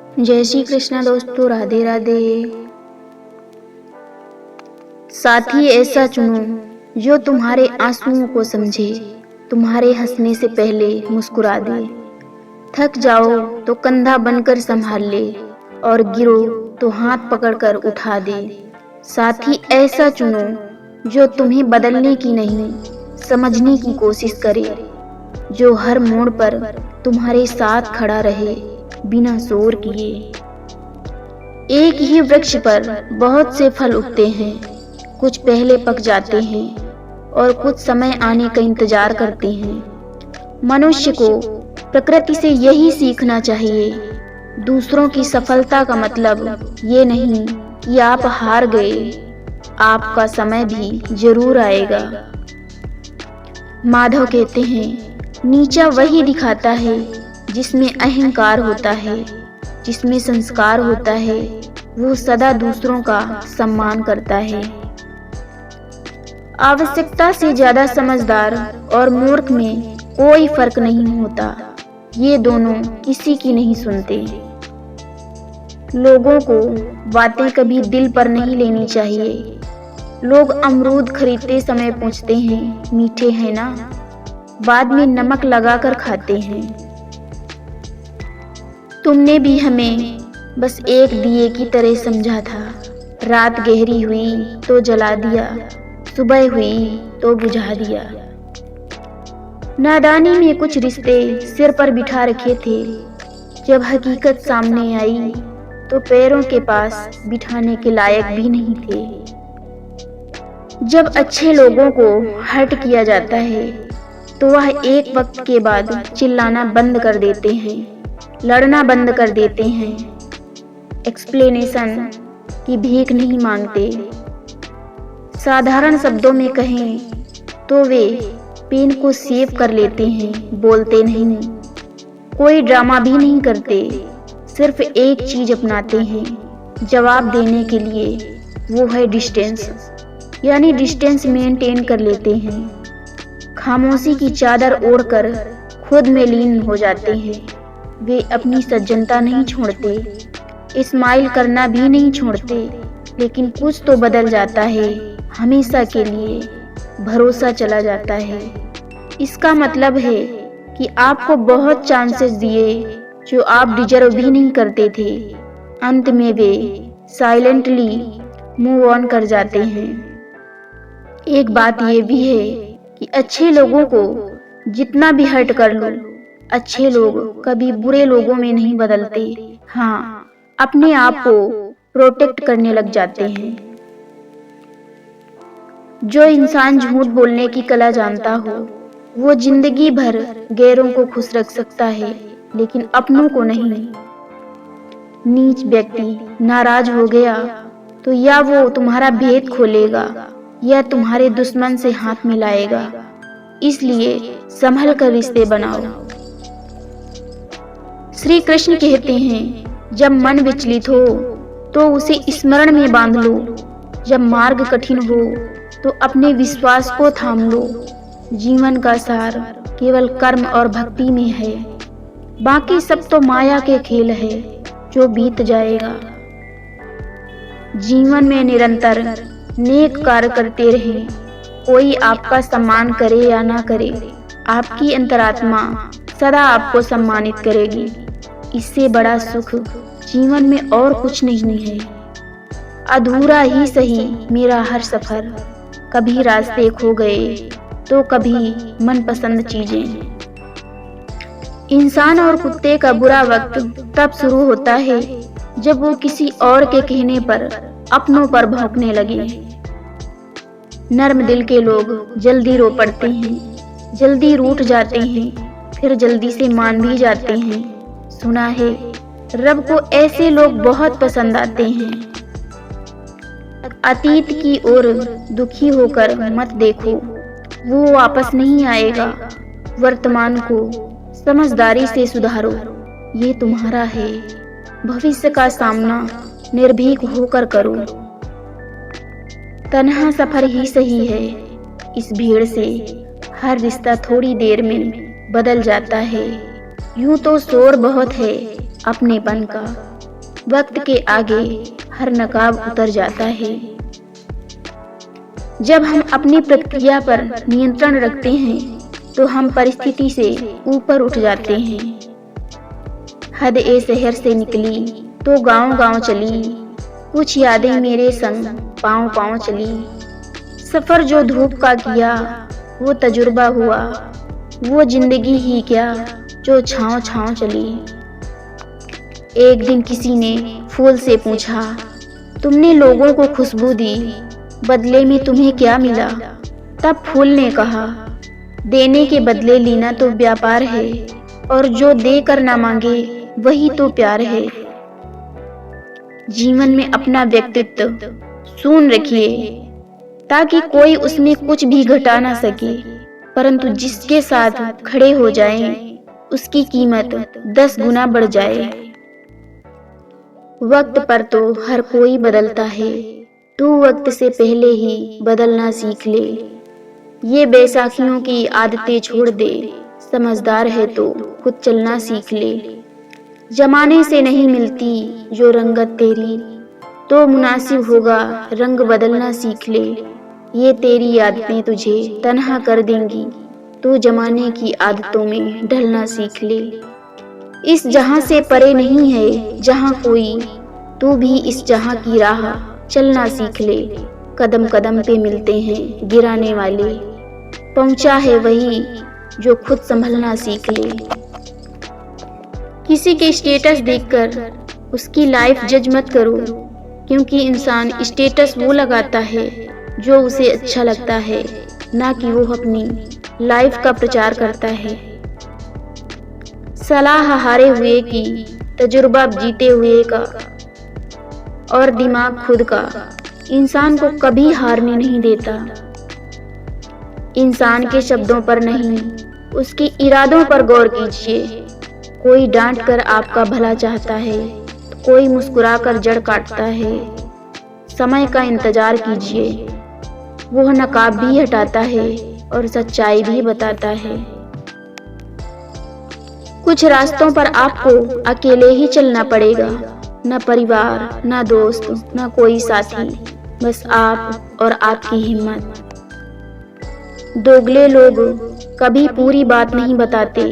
जय श्री कृष्णा दोस्तों, राधे राधे। साथी ऐसा चुनो जो तुम्हारे आंसुओं को समझे, तुम्हारे हंसने से पहले मुस्कुरा दे। थक जाओ तो कंधा बनकर संभाल ले, और गिरो तो हाथ पकड़कर उठा दे। साथी ऐसा चुनो जो तुम्हें बदलने की नहीं, समझने की कोशिश करे, जो हर मोड़ पर तुम्हारे साथ खड़ा रहे बिना शोर किए। एक ही वृक्ष पर बहुत से फल उगते हैं, कुछ पहले पक जाते हैं और कुछ समय आने का इंतजार करते हैं। मनुष्य को प्रकृति से यही सीखना चाहिए। दूसरों की सफलता का मतलब ये नहीं कि आप हार गए, आपका समय भी जरूर आएगा। माधव कहते हैं, नीचा वही दिखाता है जिसमें अहंकार होता है, जिसमें संस्कार होता है वो सदा दूसरों का सम्मान करता है। आवश्यकता से ज्यादा समझदार और मूर्ख में कोई फर्क नहीं होता, ये दोनों किसी की नहीं सुनते। लोगों को बातें कभी दिल पर नहीं लेनी चाहिए। लोग अमरूद खरीदते समय पूछते हैं, मीठे हैं ना? बाद में नमक लगाकर खाते हैं। तुमने भी हमें बस एक दिए की तरह समझा था। रात गहरी हुई तो जला दिया, सुबह हुई तो बुझा दिया। नादानी में कुछ रिश्ते सिर पर बिठा रखे थे, जब हकीकत सामने आई तो पैरों के पास बिठाने के लायक भी नहीं थे। जब अच्छे लोगों को हर्ट किया जाता है तो वह एक वक्त के बाद चिल्लाना बंद कर देते हैं, लड़ना बंद कर देते हैं, एक्सप्लेनेशन की भीख नहीं मांगते। साधारण शब्दों में कहें तो वे पेन को सेव कर लेते हैं, बोलते नहीं, कोई ड्रामा भी नहीं करते, सिर्फ एक चीज अपनाते हैं जवाब देने के लिए, वो है डिस्टेंस। यानी डिस्टेंस मेंटेन कर लेते हैं। खामोशी की चादर ओढ़कर खुद में लीन हो जाते हैं। वे अपनी सज्जनता नहीं छोड़ते, स्माइल करना भी नहीं छोड़ते, लेकिन कुछ तो बदल जाता है, हमेशा के लिए भरोसा चला जाता है। इसका मतलब है कि आपको बहुत चांसेस दिए जो आप डिजर्व भी नहीं करते थे। अंत में वे साइलेंटली मूव ऑन कर जाते हैं। एक बात ये भी है कि अच्छे लोगों को जितना भी हर्ट कर लो, अच्छे लोग कभी बुरे लोगों में नहीं बदलते। हाँ, अपने आप को प्रोटेक्ट करने लग जाते हैं। जो इंसान झूठ बोलने की कला जानता हो, वो जिंदगी भर गैरों को खुश रख सकता है, लेकिन अपनों को नहीं। नीच व्यक्ति नाराज हो गया तो या वो तुम्हारा भेद खोलेगा या तुम्हारे दुश्मन से हाथ मिलाएगा। इसलिए संभल कर रिश्ते बनाओ। श्री कृष्ण कहते हैं, जब मन विचलित हो तो उसे स्मरण में बांध लो, जब मार्ग कठिन हो तो अपने विश्वास को थाम लो। जीवन का सार केवल कर्म और भक्ति में है, बाकी सब तो माया के खेल है जो बीत जाएगा। जीवन में निरंतर नेक कार्य करते रहें। कोई आपका सम्मान करे या ना करे, आपकी अंतरात्मा सदा आपको सम्मानित करेगी। इससे बड़ा सुख जीवन में और कुछ नहीं है। अधूरा ही सही मेरा हर सफर, कभी रास्ते खो गए तो कभी मनपसंद चीजें। इंसान और कुत्ते का बुरा वक्त तब शुरू होता है जब वो किसी और के कहने पर अपनों पर भौंकने लगे। नर्म दिल के लोग जल्दी रो पड़ते हैं, जल्दी रूठ जाते हैं, फिर जल्दी से मान भी जाते हैं। सुना है रब को ऐसे लोग बहुत पसंद आते हैं। अतीत की ओर दुखी होकर मत देखो, वो वापस नहीं आएगा। वर्तमान को समझदारी से सुधारो, ये तुम्हारा है। भविष्य का सामना निर्भीक होकर करो। तन्हा सफर ही सही है, इस भीड़ से हर रिश्ता थोड़ी देर में बदल जाता है। यूं तो शोर बहुत है अपनेपन का, वक्त के आगे हर नकाब उतर जाता है। जब हम अपनी प्रतिक्रिया पर नियंत्रण रखते हैं तो हम परिस्थिति से ऊपर उठ जाते हैं। हद ए शहर से निकली तो गांव-गांव चली, कुछ यादें मेरे संग पाँव-पाँव चली। सफर जो धूप का किया वो तजुर्बा हुआ, वो जिंदगी ही क्या जो छाँव-छाँव चली। एक दिन किसी ने फूल से पूछा, तुमने लोगों को खुशबू दी, बदले में तुम्हें क्या मिला? तब फूल ने कहा, देने के बदले लेना तो व्यापार है, और जो दे कर ना मांगे वही तो प्यार है। जीवन में अपना व्यक्तित्व शून्य रखिए ताकि कोई उसमें कुछ भी घटा ना सके, परंतु जिसके साथ खड़े हो जाएं, उसकी कीमत 10 गुना बढ़ जाए। वक्त पर तो हर कोई बदलता है, तू वक्त से पहले ही बदलना सीख ले। ये बैसाखियों की आदतें छोड़ दे, समझदार है तो खुद चलना सीख ले। जमाने से नहीं मिलती जो रंगत तेरी, तो मुनासिब होगा रंग बदलना सीख ले। ये तेरी आदतें तुझे तन्हा कर देंगी, तो जमाने की आदतों में ढलना सीख ले। इस जहां से परे नहीं है जहां कोई, तू भी इस जहां की राह चलना सीख ले। कदम कदम पे मिलते हैं गिराने वाले, पहुंचा है वही जो खुद संभलना सीख ले। किसी के स्टेटस देखकर उसकी लाइफ जज मत करो, क्योंकि इंसान स्टेटस वो लगाता है जो उसे अच्छा लगता है, ना कि वो अपनी लाइफ का प्रचार करता है। सलाह हारे हुए की, तजुर्बा जीते हुए का, और दिमाग खुद का इंसान को कभी हारने नहीं देता। इंसान के शब्दों पर नहीं, उसके इरादों पर गौर कीजिए। कोई डांट कर आपका भला चाहता है तो कोई मुस्कुरा कर जड़ काटता है। समय का इंतजार कीजिए, वो नकाब भी हटाता है और सच्चाई भी बताता है। कुछ रास्तों पर आपको अकेले ही चलना पड़ेगा, न परिवार, न दोस्त, न कोई साथी, बस आप और आपकी हिम्मत। दोगले लोग कभी पूरी बात नहीं बताते,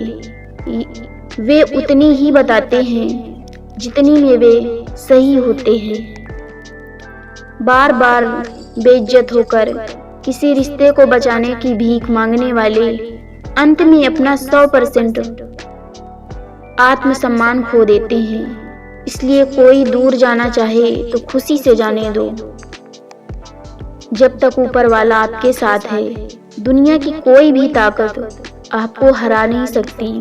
वे उतनी ही बताते हैं जितनी में वे सही होते हैं। बार बार बेइज्जत होकर किसी रिश्ते को बचाने की भीख मांगने वाले अंत में अपना 100% आत्मसम्मान खो देते हैं। इसलिए कोई दूर जाना चाहे तो खुशी से जाने दो। जब तक ऊपर वाला आपके साथ है, दुनिया की कोई भी ताकत आपको हरा नहीं सकती।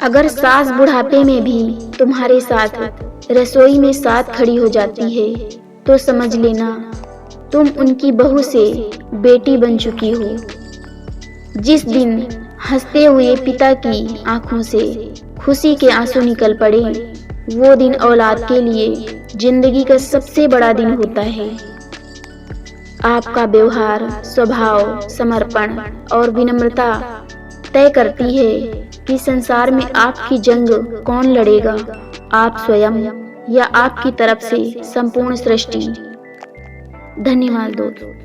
अगर सास बुढ़ापे में भी तुम्हारे साथ रसोई में साथ खड़ी हो जाती है, तो समझ लेना तुम उनकी बहू से बेटी बन चुकी हो। जिस दिन हंसते हुए पिता की आंखों से खुशी के आंसू निकल पड़े, वो दिन औलाद के लिए जिंदगी का सबसे बड़ा दिन होता है। आपका व्यवहार, स्वभाव, समर्पण और विनम्रता तय करती है कि संसार में आपकी जंग कौन लड़ेगा, आप स्वयं या आपकी तरफ से संपूर्ण सृष्टि। धन्यवाद दोस्तों।